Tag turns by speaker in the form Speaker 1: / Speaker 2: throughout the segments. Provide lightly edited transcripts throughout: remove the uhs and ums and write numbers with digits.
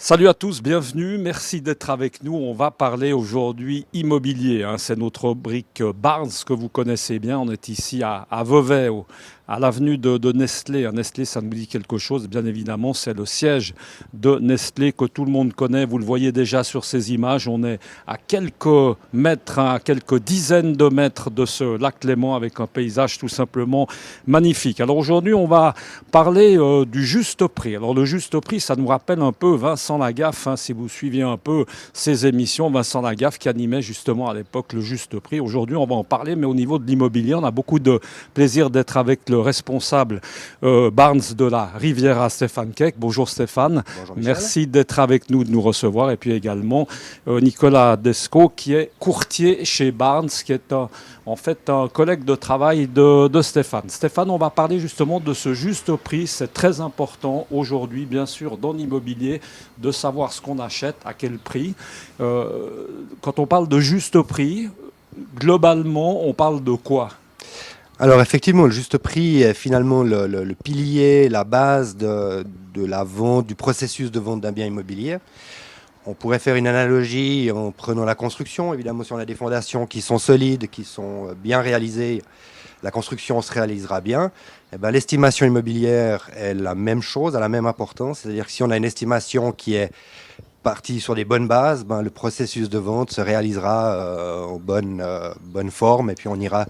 Speaker 1: Salut à tous, bienvenue, merci d'être avec nous. On va parler aujourd'hui immobilier, hein. C'est notre rubrique Barnes que vous connaissez bien. On est ici à Vevey, à l'avenue de Nestlé. Nestlé, ça nous dit quelque chose. Bien évidemment, c'est le siège de Nestlé que tout le monde connaît. Vous le voyez déjà sur ces images. On est à quelques mètres, hein, à quelques dizaines de mètres de ce lac Léman avec un paysage tout simplement magnifique. Alors aujourd'hui, on va parler du juste prix. Alors le juste prix, ça nous rappelle un peu Vincent Lagaffe, hein, si vous suiviez un peu ces émissions. Vincent Lagaffe qui animait justement à l'époque le juste prix. Aujourd'hui, on va en parler, mais au niveau de l'immobilier, on a beaucoup de plaisir d'être avec le responsable Barnes de la Riviera, Stéphane Keck. Bonjour Stéphane.
Speaker 2: Bonjour Michel.
Speaker 1: Merci d'être avec nous, de nous recevoir. Et puis également Nicolas Descaux qui est courtier chez Barnes, qui est en fait un collègue de travail de Stéphane. Stéphane, on va parler justement de ce juste prix. C'est très important aujourd'hui, bien sûr, dans l'immobilier, de savoir ce qu'on achète, à quel prix. Quand on parle de juste prix, globalement, on parle de quoi?
Speaker 2: Alors effectivement, le juste prix est finalement le pilier, la base de la vente, du processus de vente d'un bien immobilier. On pourrait faire une analogie en prenant la construction. Évidemment, si on a des fondations qui sont solides, qui sont bien réalisées, la construction se réalisera bien. Eh ben, l'estimation immobilière est la même chose, a la même importance. C'est-à-dire que si on a une estimation qui est partie sur des bonnes bases, ben, le processus de vente se réalisera en bonne forme et puis on ira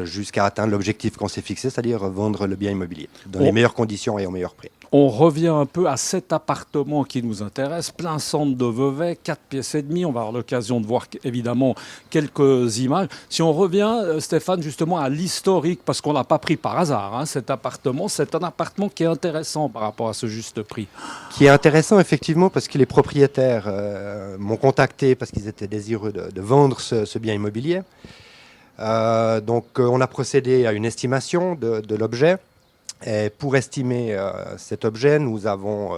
Speaker 2: jusqu'à atteindre l'objectif qu'on s'est fixé, c'est-à-dire vendre le bien immobilier dans les
Speaker 1: on,
Speaker 2: meilleures conditions et au meilleur prix.
Speaker 1: on revient un peu à cet appartement qui nous intéresse, plein centre de Vevey, 4 pièces et demie. On va avoir l'occasion de voir évidemment quelques images. Si on revient, Stéphane, justement à l'historique, parce qu'on l'a pas pris par hasard, hein, cet appartement, c'est un appartement qui est intéressant par rapport à ce juste prix.
Speaker 2: Qui est intéressant effectivement parce que les propriétaires m'ont contacté parce qu'ils étaient désireux de vendre ce bien immobilier. On a procédé à une estimation de l'objet. Et pour estimer cet objet, nous avons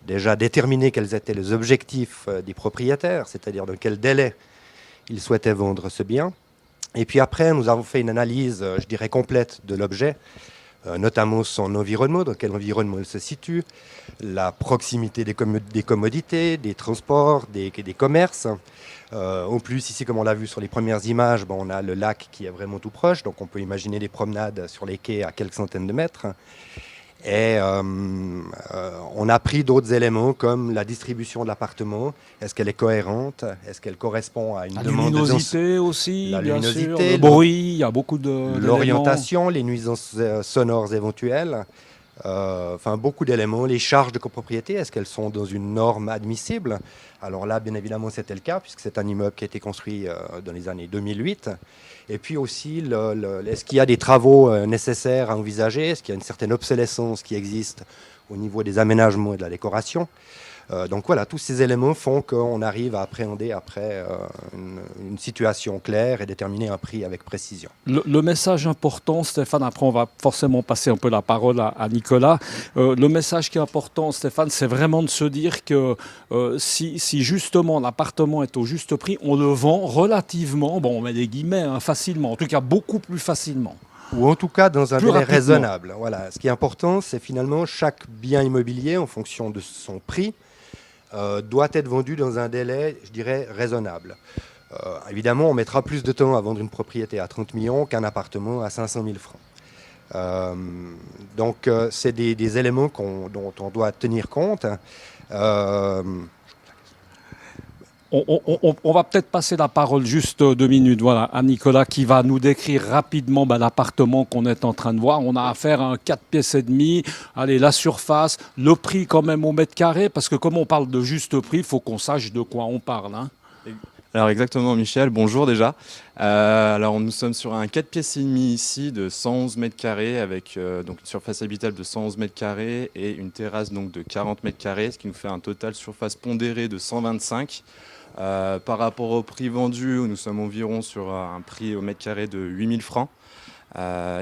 Speaker 2: déjà déterminé quels étaient les objectifs des propriétaires, c'est-à-dire dans quel délai ils souhaitaient vendre ce bien. Et puis après, nous avons fait une analyse, je dirais, complète de l'objet, notamment son environnement, dans quel environnement il se situe, la proximité des commodités, des transports, des commerces. En plus, ici, comme on l'a vu sur les premières images, on a le lac qui est vraiment tout proche, donc on peut imaginer des promenades sur les quais à quelques centaines de mètres. Et on a pris d'autres éléments comme la distribution de l'appartement. Est-ce qu'elle est cohérente? Est-ce qu'elle correspond à une
Speaker 1: La
Speaker 2: demande de
Speaker 1: luminosité aussi,
Speaker 2: la
Speaker 1: bien sûr,
Speaker 2: luminosité,
Speaker 1: le bruit, il y a beaucoup d'éléments.
Speaker 2: l'orientation, les nuisances sonores éventuelles? Enfin, beaucoup d'éléments. Les charges de copropriété, est-ce qu'elles sont dans une norme admissible? Alors là, bien évidemment, c'était le cas, puisque c'est un immeuble qui a été construit dans les années 2008. Et puis aussi, est-ce qu'il y a des travaux nécessaires à envisager? Est-ce qu'il y a une certaine obsolescence qui existe au niveau des aménagements et de la décoration? Donc voilà, tous ces éléments font qu'on arrive à appréhender après une situation claire et déterminer un prix avec précision.
Speaker 1: Le message important, Stéphane, après on va forcément passer un peu la parole à Nicolas. Le message qui est important, Stéphane, c'est vraiment de se dire que si justement l'appartement est au juste prix, on le vend relativement, bon on met des guillemets, hein, facilement, en tout cas beaucoup plus facilement,
Speaker 2: Ou en tout cas dans un
Speaker 1: plus
Speaker 2: délai
Speaker 1: rapidement.
Speaker 2: raisonnable. Voilà. Ce qui est important, c'est finalement chaque bien immobilier, en fonction de son prix, doit être vendu dans un délai, je dirais, raisonnable. Évidemment, on mettra plus de temps à vendre une propriété à 30 millions qu'un appartement à 500 000 francs. Euh, c'est des éléments dont on doit tenir compte. Euh,
Speaker 1: On va peut-être passer la parole juste 2 minutes, voilà, à Nicolas qui va nous décrire rapidement l'appartement qu'on est en train de voir. On a affaire à un 4 pièces et demi. Allez, la surface, le prix quand même au mètre carré, parce que comme on parle de juste prix, il faut qu'on sache de quoi on parle, hein.
Speaker 3: Alors exactement Michel, bonjour déjà. Alors nous sommes sur un 4 pièces et demi ici de 111 mètres carrés avec donc une surface habitable de 111 mètres carrés et une terrasse donc de 40 mètres carrés, ce qui nous fait un total surface pondérée de 125. Par rapport au prix vendu, nous sommes environ sur un prix au mètre carré de 8000 francs.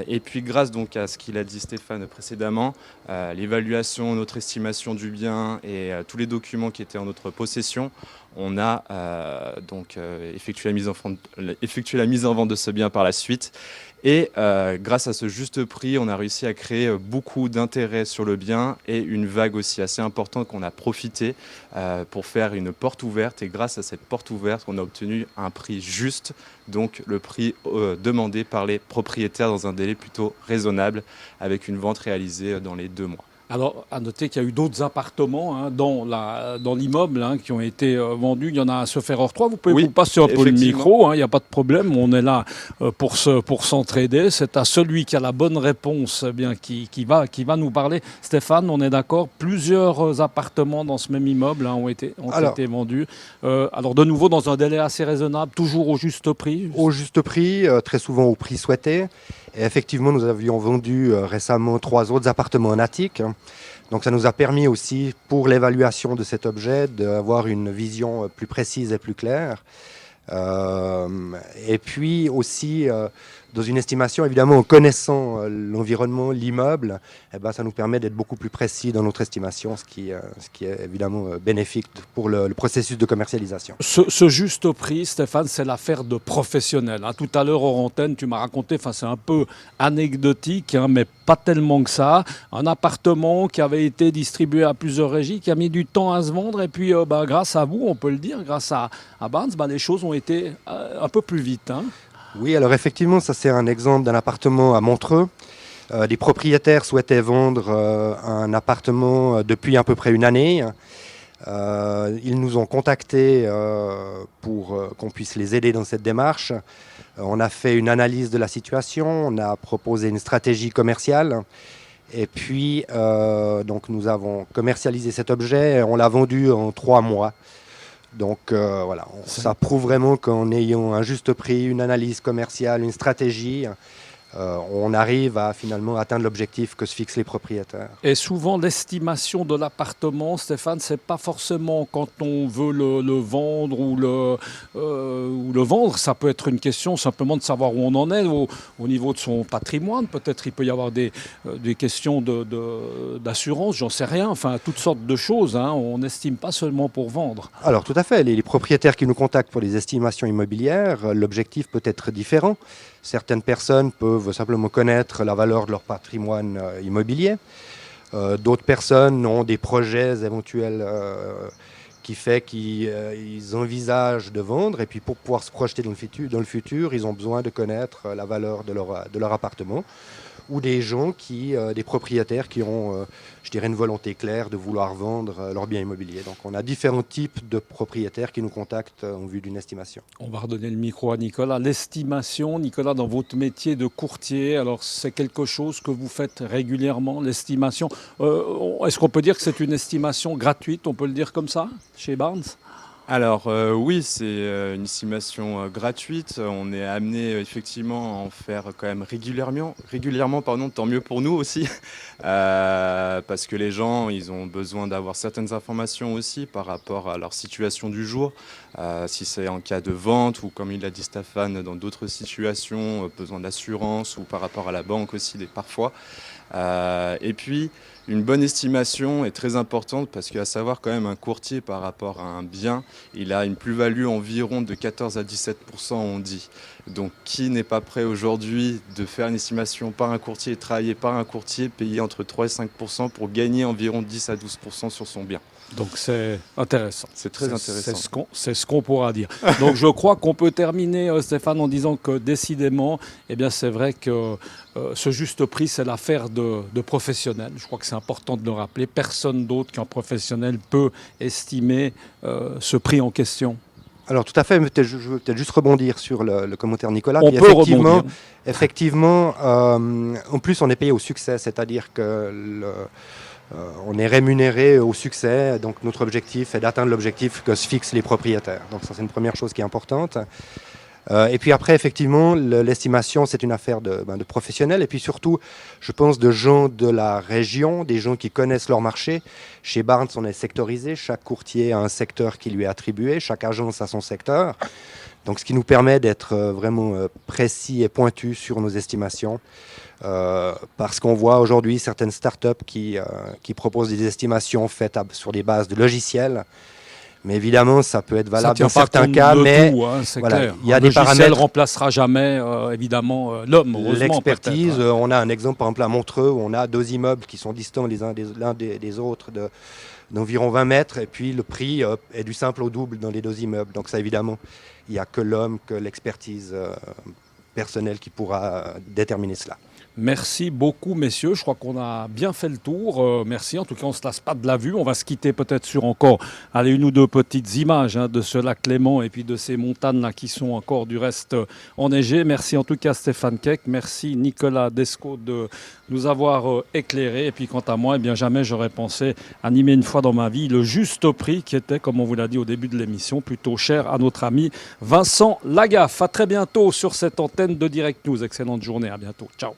Speaker 3: Et puis grâce donc à ce qu'il a dit Stéphane précédemment, l'évaluation, notre estimation du bien et tous les documents qui étaient en notre possession, on a effectué la mise en vente de ce bien par la suite. Et grâce à ce juste prix, on a réussi à créer beaucoup d'intérêt sur le bien et une vague aussi assez importante qu'on a profité pour faire une porte ouverte. Et grâce à cette porte ouverte, on a obtenu un prix juste, donc le prix demandé par les propriétaires dans un délai plutôt raisonnable, avec une vente réalisée dans les 2 mois.
Speaker 1: Alors, à noter qu'il y a eu d'autres appartements dans l'immeuble qui ont été vendus. Il y en a à se faire hors 3. Vous pouvez vous passer un peu le micro, il n'y a pas de problème. On est là pour s'entraider. C'est à celui qui a la bonne réponse qui va nous parler. Stéphane, on est d'accord. Plusieurs appartements dans ce même immeuble ont été vendus. Alors, de nouveau, dans un délai assez raisonnable, toujours au juste prix.
Speaker 2: Au juste prix, très souvent au prix souhaité. Et effectivement, nous avions vendu récemment 3 autres appartements en attique. Donc ça nous a permis aussi, pour l'évaluation de cet objet, d'avoir une vision plus précise et plus claire. Et puis aussi, dans une estimation, évidemment, en connaissant l'environnement, l'immeuble, ça nous permet d'être beaucoup plus précis dans notre estimation, ce qui est évidemment bénéfique pour le processus de commercialisation.
Speaker 1: Ce juste prix, Stéphane, c'est l'affaire de professionnels. Tout à l'heure, hors antenne, tu m'as raconté, c'est un peu anecdotique, mais pas tellement que ça. Un appartement qui avait été distribué à plusieurs régies, qui a mis du temps à se vendre, et puis grâce à vous, on peut le dire, grâce à Barnes, les choses ont été un peu plus vite.
Speaker 2: Oui, alors effectivement, ça c'est un exemple d'un appartement à Montreux. Des propriétaires souhaitaient vendre un appartement depuis à peu près une année. Ils nous ont contactés pour qu'on puisse les aider dans cette démarche. On a fait une analyse de la situation, on a proposé une stratégie commerciale. Et puis, donc nous avons commercialisé cet objet et on l'a vendu en 3 mois. Donc voilà, ça prouve vraiment qu'en ayant un juste prix, une analyse commerciale, une stratégie, on arrive à finalement atteindre l'objectif que se fixent les propriétaires.
Speaker 1: Et souvent, l'estimation de l'appartement, Stéphane, c'est pas forcément quand on veut le vendre ou le vendre. Ça peut être une question simplement de savoir où on en est au niveau de son patrimoine. Peut-être il peut y avoir des questions d'assurance, j'en sais rien. Enfin, toutes sortes de choses. On n'estime pas seulement pour vendre.
Speaker 2: Alors tout à fait. Les propriétaires qui nous contactent pour les estimations immobilières, l'objectif peut être différent. Certaines personnes peuvent simplement connaître la valeur de leur patrimoine immobilier. D'autres personnes ont des projets éventuels qui fait qu'ils envisagent de vendre. Et puis pour pouvoir se projeter dans le futur, ils ont besoin de connaître la valeur de leur appartement. Ou des gens des propriétaires qui ont, je dirais, une volonté claire de vouloir vendre leur bien immobilier. Donc on a différents types de propriétaires qui nous contactent en vue d'une estimation.
Speaker 1: On va redonner le micro à Nicolas. L'estimation, Nicolas, dans votre métier de courtier, alors c'est quelque chose que vous faites régulièrement, l'estimation. Est-ce qu'on peut dire que c'est une estimation gratuite, on peut le dire comme ça, chez Barnes ?
Speaker 3: Alors oui, c'est une estimation gratuite. On est amené effectivement à en faire quand même régulièrement, tant mieux pour nous aussi, parce que les gens, ils ont besoin d'avoir certaines informations aussi par rapport à leur situation du jour, si c'est en cas de vente ou comme il l'a dit Stéphane, dans d'autres situations, besoin d'assurance ou par rapport à la banque aussi parfois. Et puis, une bonne estimation est très importante parce qu'à savoir quand même un courtier par rapport à un bien, il a une plus-value environ de 14 à 17%, on dit. Donc qui n'est pas prêt aujourd'hui de faire une estimation par un courtier et travailler par un courtier, payer entre 3 et 5% pour gagner environ 10 à 12% sur son bien.
Speaker 1: Donc c'est intéressant.
Speaker 3: C'est très intéressant.
Speaker 1: C'est ce qu'on pourra dire. Donc je crois qu'on peut terminer, Stéphane, en disant que décidément, c'est vrai que ce juste prix, c'est l'affaire de professionnels. Je crois que c'est important de le rappeler. Personne d'autre qu'un professionnel peut estimer ce prix en question.
Speaker 2: Alors tout à fait, je veux peut-être juste rebondir sur le commentaire de Nicolas.
Speaker 1: On peut rebondir.
Speaker 2: Effectivement, en plus on est payé au succès, c'est-à-dire que on est rémunéré au succès, donc notre objectif est d'atteindre l'objectif que se fixent les propriétaires. Donc ça c'est une première chose qui est importante. Et puis après, effectivement, l'estimation, c'est une affaire de professionnels. Et puis surtout, je pense de gens de la région, des gens qui connaissent leur marché. Chez Barnes, on est sectorisé. Chaque courtier a un secteur qui lui est attribué. Chaque agence a son secteur. Donc ce qui nous permet d'être vraiment précis et pointus sur nos estimations. Parce qu'on voit aujourd'hui certaines startups qui proposent des estimations faites sur des bases de logiciels. Mais évidemment, ça peut être
Speaker 1: Ça
Speaker 2: valable
Speaker 1: tient
Speaker 2: dans
Speaker 1: pas
Speaker 2: certains
Speaker 1: compte
Speaker 2: cas,
Speaker 1: de
Speaker 2: mais
Speaker 1: tout, hein, c'est
Speaker 2: voilà,
Speaker 1: clair.
Speaker 2: il y a
Speaker 1: Un
Speaker 2: des
Speaker 1: logiciel
Speaker 2: paramètres.
Speaker 1: remplacera jamais, évidemment, l'homme, heureusement.
Speaker 2: L'expertise,
Speaker 1: peut-être, hein.
Speaker 2: on a un exemple par exemple à Montreux où on a deux immeubles qui sont distants l'un des autres d'environ 20 mètres et puis le prix est du simple au double dans les deux immeubles. Donc ça évidemment, il n'y a que l'homme, que l'expertise personnelle qui pourra déterminer cela.
Speaker 1: Merci beaucoup, messieurs. Je crois qu'on a bien fait le tour. Merci. En tout cas, on ne se lasse pas de la vue. On va se quitter peut-être sur encore une ou deux petites images de ce lac Léman et puis de ces montagnes-là qui sont encore du reste enneigées. Merci en tout cas Stéphane Keck. Merci Nicolas Descaux de nous avoir éclairés. Et puis quant à moi, eh bien, jamais j'aurais pensé animer une fois dans ma vie le juste prix qui était, comme on vous l'a dit au début de l'émission, plutôt cher à notre ami Vincent Lagaffe. À très bientôt sur cette antenne de Direct News. Excellente journée. À bientôt. Ciao.